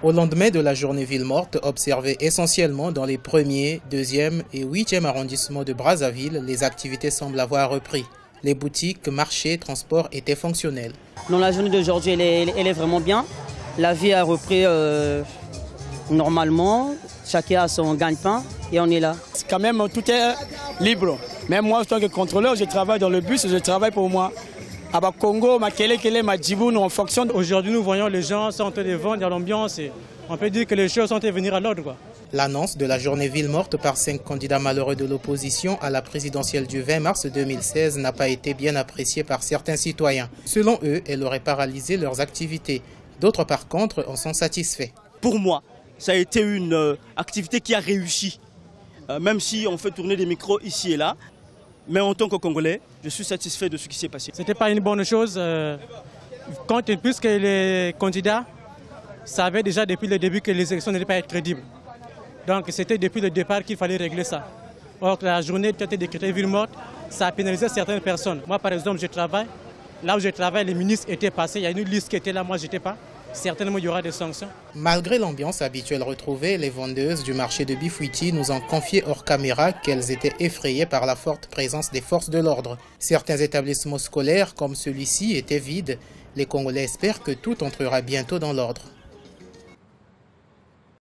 Au lendemain de la journée ville morte, observée essentiellement dans les 1er, 2e et 8e arrondissements de Brazzaville, les activités semblent avoir repris. Les boutiques, marchés, transports étaient fonctionnels. Dans la journée d'aujourd'hui, elle est vraiment bien. La vie a repris normalement. Chacun a son gagne-pain et on est là. Quand même, tout est libre. Même moi, en tant que contrôleur, je travaille dans le bus, je travaille pour moi. À Congo, Makele, Madjibou, on fonctionne. Aujourd'hui, nous voyons les gens sont en train de vendre dans l'ambiance et on peut dire que les choses sont en train de venir à l'ordre. L'annonce de la journée ville morte par 5 candidats malheureux de l'opposition à la présidentielle du 20 mars 2016 n'a pas été bien appréciée par certains citoyens. Selon eux, elle aurait paralysé leurs activités. D'autres, par contre, en sont satisfaits. Pour moi, ça a été une activité qui a réussi. Même si on fait tourner des micros ici et là. Mais en tant que Congolais, je suis satisfait de ce qui s'est passé. Ce n'était pas une bonne chose, puisque les candidats savaient déjà depuis le début que les élections n'allaient pas être crédibles. Donc c'était depuis le départ qu'il fallait régler ça. Or, la journée qui a été décrétée ville morte, ça a pénalisé certaines personnes. Moi, par exemple, je travaille. Là où je travaille, les ministres étaient passés. Il y a une liste qui était là, moi, je n'étais pas. Certainement, il y aura des sanctions. Malgré l'ambiance habituelle retrouvée, les vendeuses du marché de Bifouiti nous ont confié hors caméra qu'elles étaient effrayées par la forte présence des forces de l'ordre. Certains établissements scolaires, comme celui-ci, étaient vides. Les Congolais espèrent que tout entrera bientôt dans l'ordre.